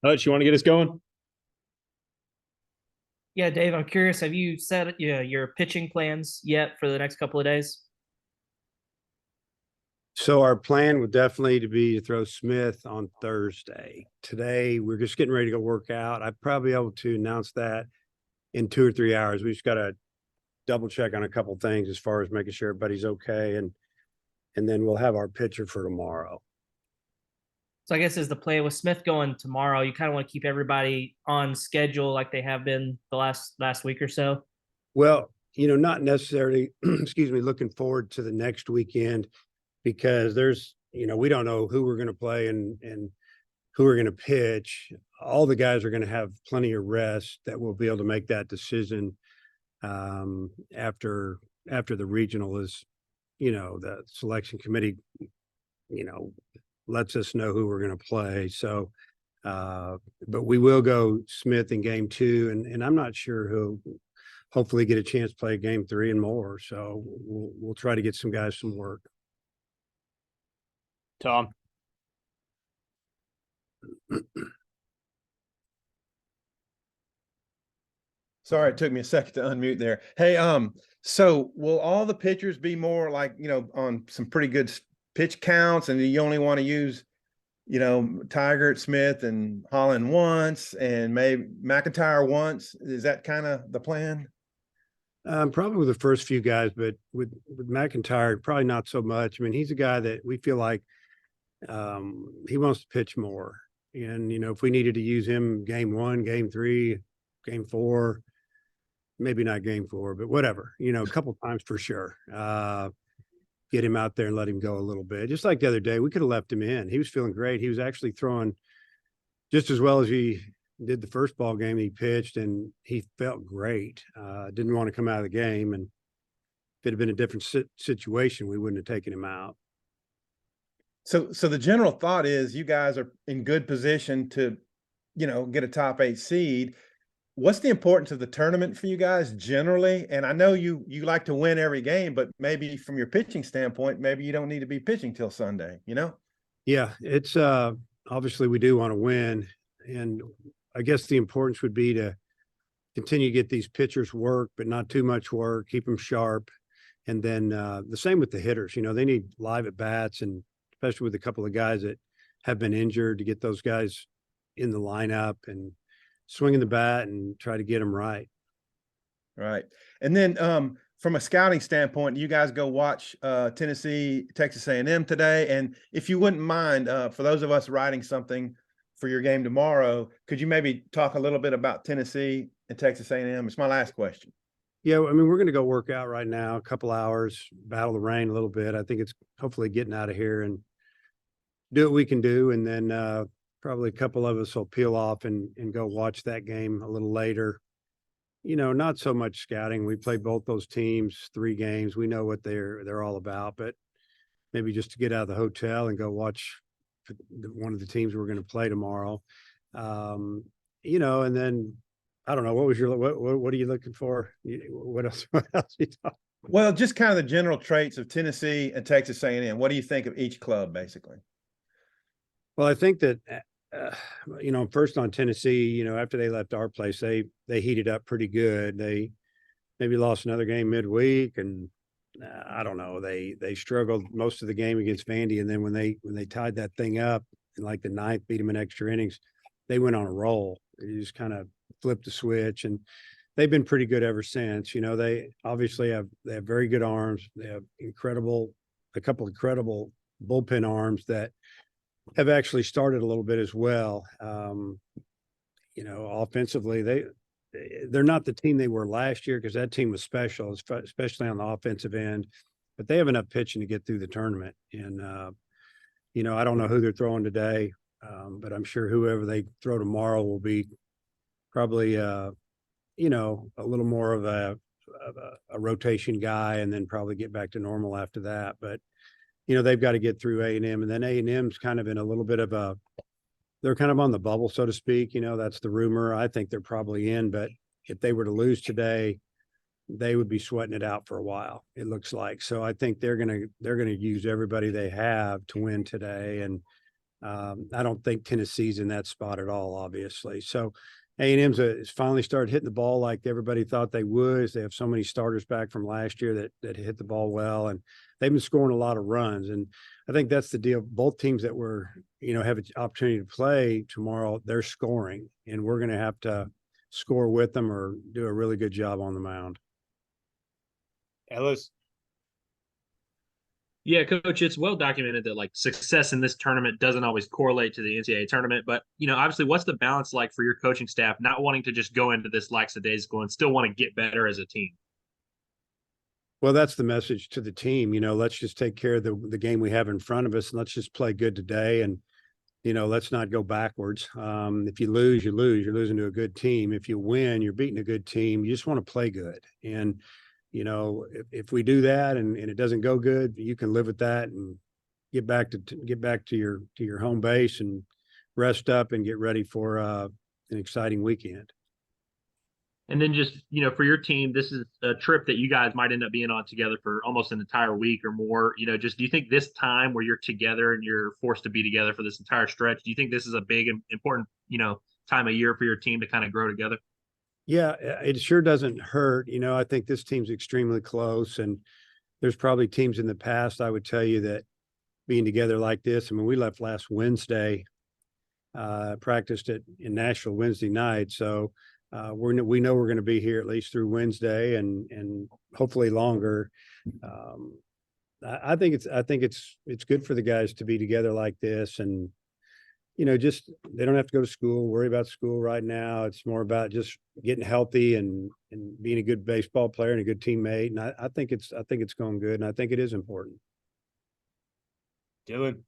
Hutch, you want to get us going? Yeah, Dave, I'm curious. Have you set your pitching plans yet for the next couple of days? So our plan would definitely to be to throw Smith on Thursday. Today, we're just getting ready to go work out. I'd probably be able to announce that in 2 or 3 hours. We just got to double check on a couple things as far as making sure everybody's okay, and then we'll have our pitcher for tomorrow. So I guess is the plan with Smith going tomorrow, you kind of want to keep everybody on schedule like they have been the last week or so. Well, not necessarily, excuse me, looking forward to the next weekend because we don't know who we're going to play and who we're going to pitch. All the guys are going to have plenty of rest that we'll be able to make that decision after the regional is, the selection committee, lets us know who we're going to play. So, but we will go Smith in game 2, and I'm not sure who. Hopefully, get a chance to play game 3 and more. So we'll try to get some guys some work. Tom. Sorry, it took me a second to unmute there. Hey, so will all the pitchers be more like, on some pretty good pitch counts, and you only want to use, Tiger, Smith, and Holland once, and maybe McIntyre once? Is that kind of the plan? Probably with the first few guys, but with McIntyre, probably not so much. I mean, he's a guy that we feel like he wants to pitch more. And, if we needed to use him game 1, game 3, game 4, maybe not game 4, but whatever, a couple times for sure. Get him out there and let him go a little bit. Just like the other day, we could have left him in. He was feeling great. He was actually throwing just as well as he did the first ball game he pitched, and he felt great. Didn't want to come out of the game, and if it had been a different situation, we wouldn't have taken him out. So the general thought is you guys are in good position to, get a top 8 seed. What's the importance of the tournament for you guys generally? And I know you like to win every game, but maybe from your pitching standpoint, maybe you don't need to be pitching till Sunday, Yeah, it's obviously we do want to win, and I guess the importance would be to continue to get these pitchers work, but not too much work, keep them sharp. And then the same with the hitters, they need live at bats, and especially with a couple of guys that have been injured, to get those guys in the lineup and swinging the bat and try to get them right. Right. And then from a scouting standpoint, you guys go watch Tennessee, Texas A&M today. And if you wouldn't mind, for those of us writing something for your game tomorrow, could you maybe talk a little bit about Tennessee and Texas A&M? It's my last question. Yeah, I mean, we're going to go work out right now, a couple hours, battle the rain a little bit. I think it's hopefully getting out of here and do what we can do. And then probably a couple of us will peel off and go watch that game a little later. Not so much scouting. We played both those teams 3 games. We know what they're all about, but maybe just to get out of the hotel and go watch one of the teams we're going to play tomorrow. And then I don't know, what are you looking for? What else you talking? Well, just kind of the general traits of Tennessee and Texas A&M. What do you think of each club, basically? Well, I think that first on Tennessee, after they left our place, they heated up pretty good. They maybe lost another game midweek, and I don't know. They struggled most of the game against Vandy, and then when they tied that thing up in like the 9th, beat them in extra innings, they went on a roll. They just kind of flipped the switch, and they've been pretty good ever since. They obviously have very good arms. They have a couple of incredible bullpen arms that have actually started a little bit as well. Offensively, they're not the team they were last year, because that team was special, especially on the offensive end, but they have enough pitching to get through the tournament. And, I don't know who they're throwing today, but I'm sure whoever they throw tomorrow will be probably, a little more of a rotation guy, and then probably get back to normal after that. But they've got to get through A&M, and then A&M's kind of in a little bit of they're kind of on the bubble, so to speak. That's the rumor. I think they're probably in, but if they were to lose today, they would be sweating it out for a while, it looks like. So I think they're going to use everybody they have to win today. And I don't think Tennessee's in that spot at all, obviously. So A&M's has finally started hitting the ball like everybody thought they would. They have so many starters back from last year that hit the ball well, and they've been scoring a lot of runs. And I think that's the deal. Both teams that have an opportunity to play tomorrow, they're scoring, and we're going to have to score with them or do a really good job on the mound. Ellis. Yeah, coach, it's well documented that like success in this tournament doesn't always correlate to the NCAA tournament. But, obviously, what's the balance like for your coaching staff not wanting to just go into this lackadaisical and still want to get better as a team? Well, that's the message to the team. Let's just take care of the game we have in front of us, and let's just play good today. And, let's not go backwards. If you lose, you lose. You're losing to a good team. If you win, you're beating a good team. You just want to play good. And, if we do that and it doesn't go good, you can live with that and get back to your home base and rest up and get ready for an exciting weekend. And then just, for your team, this is a trip that you guys might end up being on together for almost an entire week or more. Just do you think this time where you're together and you're forced to be together for this entire stretch, do you think this is a big and important, time of year for your team to kind of grow together? Yeah, it sure doesn't hurt. I think this team's extremely close, and there's probably teams in the past, I would tell you, that being together like this. I mean, we left last Wednesday, practiced in Nashville Wednesday night. So we know we're going to be here at least through Wednesday and hopefully longer. I think it's good for the guys to be together like this, and just they don't have to go to school, worry about school right now. It's more about just getting healthy and being a good baseball player and a good teammate. And I think it's going good, and I think it is important. Dylan.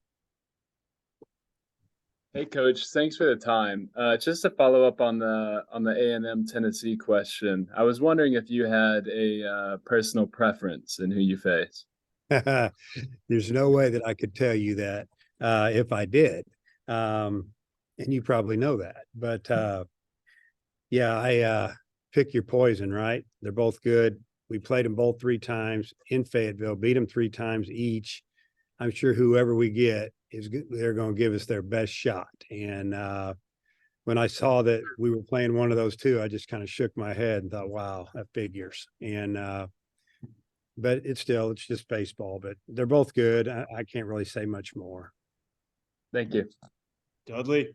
Hey, Coach. Thanks for the time. Just to follow up on the A&M Tennessee question, I was wondering if you had a personal preference in who you face. There's no way that I could tell you that if I did. And you probably know that, but yeah, I pick your poison, right? They're both good. We played them both 3 times in Fayetteville, beat them 3 times each. I'm sure whoever we get they're going to give us their best shot. And when I saw that we were playing one of those 2, I just kind of shook my head and thought, wow, that figures. And but it's just baseball, but they're both good. I can't really say much more. Thank you. Dudley.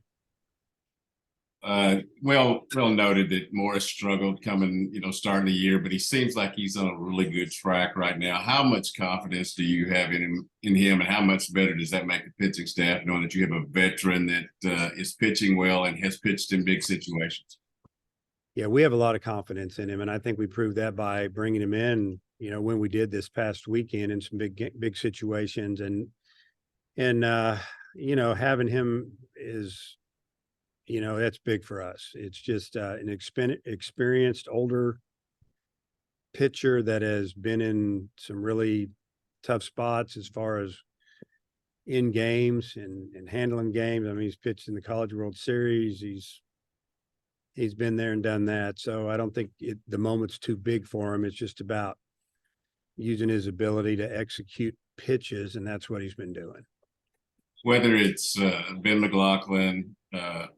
Well noted that Morris struggled coming, starting the year, but he seems like he's on a really good track right now. How much confidence do you have in him, and how much better does that make the pitching staff knowing that you have a veteran that is pitching well and has pitched in big situations? Yeah, we have a lot of confidence in him, and I think we proved that by bringing him in, when we did this past weekend in some big situations, and having him is, that's big for us. It's just an experienced older pitcher that has been in some really tough spots as far as in games and handling games. I mean, he's pitched in the College World Series. He's been there and done that. So I don't think the moment's too big for him. It's just about using his ability to execute pitches, and that's what he's been doing. Whether it's Ben McLaughlin,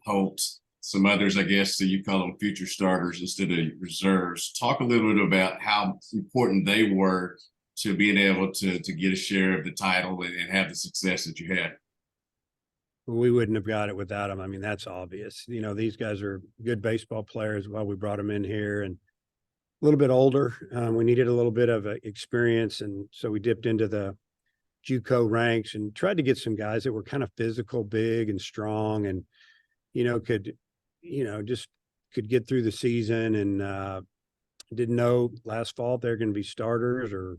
Holt, some others, I guess, so you call them future starters instead of reserves. Talk a little bit about how important they were to being able to get a share of the title and have the success that you had. We wouldn't have got it without them. I mean, that's obvious. These guys are good baseball players. Well, we brought them in here and a little bit older. We needed a little bit of experience, and so we dipped into the JUCO ranks and tried to get some guys that were kind of physical, big and strong, and could get through the season, and didn't know last fall they're going to be starters or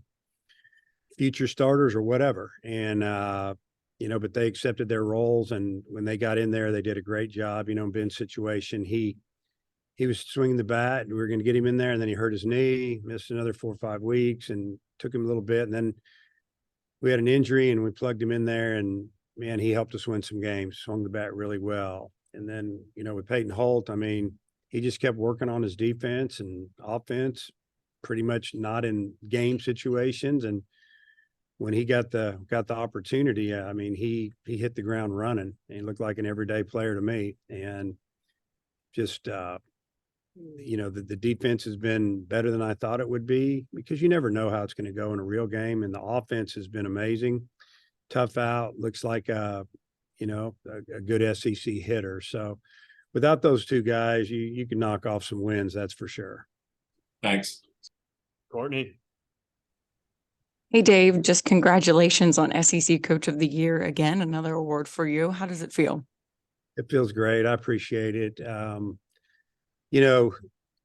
future starters or whatever. And but they accepted their roles, and when they got in there, they did a great job. Ben's situation, he was swinging the bat, and we were going to get him in there, and then he hurt his knee, missed another 4 or 5 weeks, and took him a little bit, and then we had an injury, and we plugged him in there, and man, he helped us win some games, swung the bat really well. And then, with Peyton Holt, I mean, he just kept working on his defense and offense, pretty much not in game situations. And when he got the opportunity, I mean, he hit the ground running, and he looked like an everyday player to me. And just you know, the defense has been better than I thought it would be, because you never know how it's going to go in a real game. And the offense has been amazing. Tough out, looks like you know, a good SEC hitter. So without those two guys, you can knock off some wins, that's for sure. Thanks. Courtney. Hey, Dave, just congratulations on SEC Coach of the Year again, another award for you. How does it feel? It feels great. I appreciate it. You know,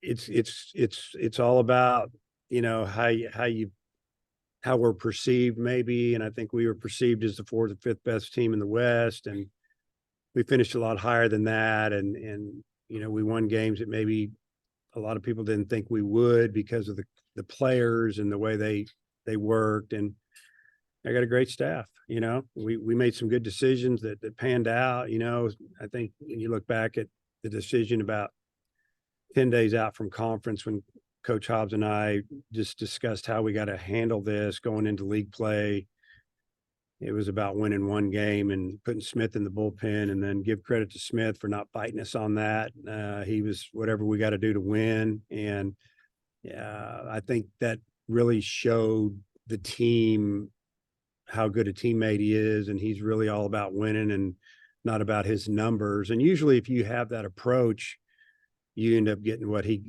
it's all about, you know, how we're perceived maybe. And I think we were perceived as the 4th or 5th best team in the West. And we finished a lot higher than that. And, you know, we won games that maybe a lot of people didn't think we would, because of the players and the way they worked. And I got a great staff. You know, we made some good decisions that panned out. You know, I think when you look back at the decision about 10 days out from conference, when Coach Hobbs and I just discussed how we got to handle this going into league play, it was about winning one game and putting Smith in the bullpen, and then give credit to Smith for not fighting us on that. He was whatever we got to do to win. And I think that really showed the team how good a teammate he is. And he's really all about winning and not about his numbers. And usually if you have that approach, you end up getting what he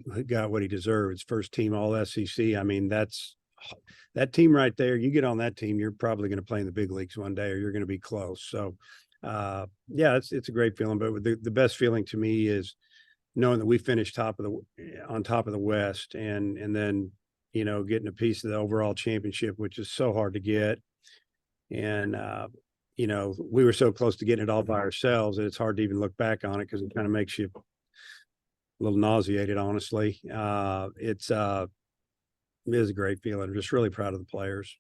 deserved. It's first team all SEC. I mean, that team right there. You get on that team, you're probably going to play in the big leagues one day, or you're going to be close. So, yeah, it's a great feeling. But the best feeling to me is knowing that we finished on top of the West, and then, you know, getting a piece of the overall championship, which is so hard to get. And you know, we were so close to getting it all by ourselves that it's hard to even look back on it, because it kind of makes you a little nauseated, honestly. It is a great feeling. I'm just really proud of the players.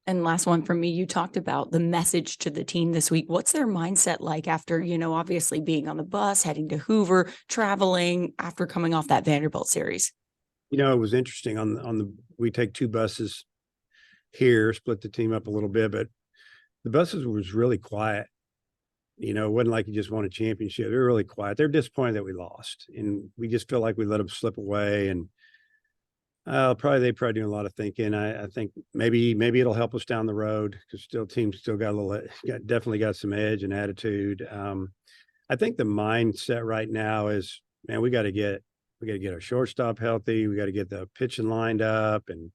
And last one from me, you talked about the message to the team this week. What's their mindset like after, you know, obviously being on the bus, heading to Hoover, traveling after coming off that Vanderbilt series? You know, it was interesting we take 2 buses here, split the team up a little bit, but the buses was really quiet. You know, it wasn't like you just won a championship. They were really quiet. They're disappointed that we lost, and we just feel like we let them slip away. And they probably doing a lot of thinking. I think maybe it'll help us down the road, because teams still definitely got some edge and attitude. I think the mindset right now is, man, we got to get our shortstop healthy. We got to get the pitching lined up. And,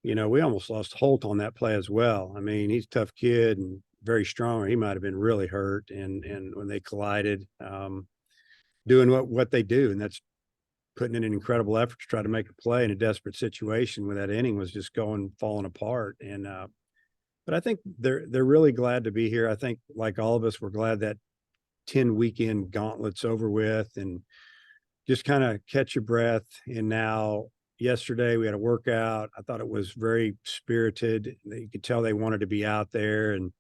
you know, we almost lost Holt on that play as well. I mean, he's a tough kid and very strong. He might've been really hurt. And when they collided, doing what they do, and that's putting in an incredible effort to try to make a play in a desperate situation when that inning was just falling apart. And, but I think they're really glad to be here. I think, like all of us, we're glad that 10 weekend gauntlet's over with, and just kind of catch your breath. And now, yesterday we had a workout. I thought it was very spirited. You could tell they wanted to be out there. And,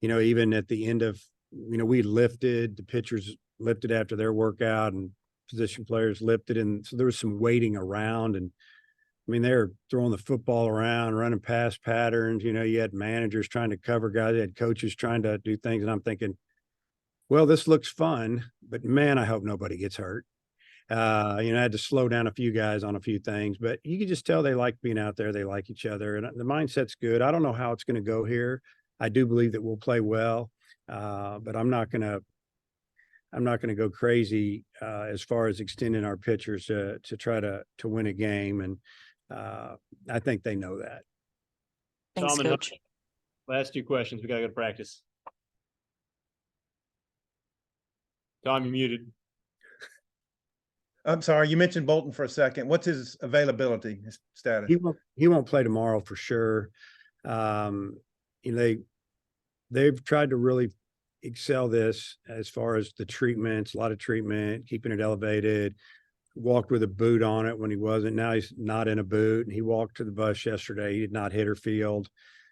you know, even at the end of, you know, the pitchers lifted after their workout, and position players lifted. And so there was some waiting around. And I mean, they were throwing the football around, running pass patterns. You know, you had managers trying to cover guys, you had coaches trying to do things. And I'm thinking, well, this looks fun, but man, I hope nobody gets hurt. You know, I had to slow down a few guys on a few things, but you could just tell they like being out there. They like each other, and the mindset's good. I don't know how it's going to go here. I do believe that we'll play well, but I'm not going to go crazy as far as extending our pitchers to try to win a game. And I think they know that. Thanks, Tom and Coach. Last 2 questions. We got to go to practice. Tom, you're muted. I'm sorry, you mentioned Bolton for a second. What's his availability, his status? He won't play tomorrow for sure. You know, they've tried to really excel this as far as the treatments, a lot of treatment, keeping it elevated. Walked with a boot on it when he wasn't. Now he's not in a boot, and he walked to the bus yesterday. He did not hit or field.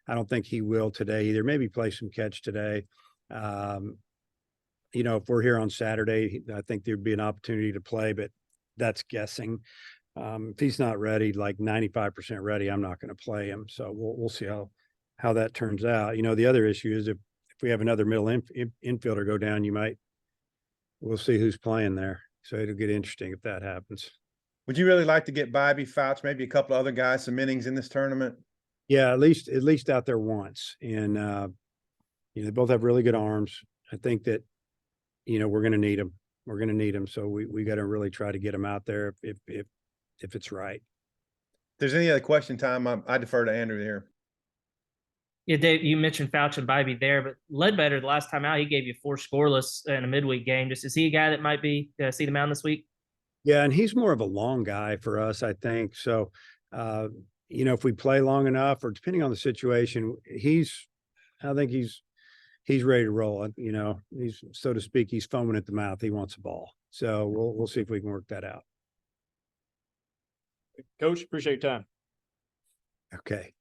I don't think he will today either. Maybe play some catch today. You know, if we're here on Saturday, I think there'd be an opportunity to play, but that's guessing. If he's not ready, like 95% ready, I'm not going to play him. So we'll see how that turns out. You know, the other issue is if we have another middle infielder go down, we'll see who's playing there. So it'll get interesting if that happens. Would you really like to get Bobby Fouch, maybe a couple other guys, some innings in this tournament? Yeah, at least out there once. And they both have really good arms. I think that, we're going to need them. We're going to need them. So we got to really try to get them out there if it's right. If there's any other question time, I defer to Andrew here. Yeah, Dave, you mentioned Fouch and Bybee there, but Ledbetter, the last time out, he gave you 4 scoreless in a midweek game. Just is he a guy that might be see the mound this week? Yeah, and he's more of a long guy for us, I think. So, if we play long enough, or depending on the situation, I think he's ready to roll. He's, so to speak, he's foaming at the mouth. He wants a ball. So we'll see if we can work that out. Coach, appreciate your time. Okay.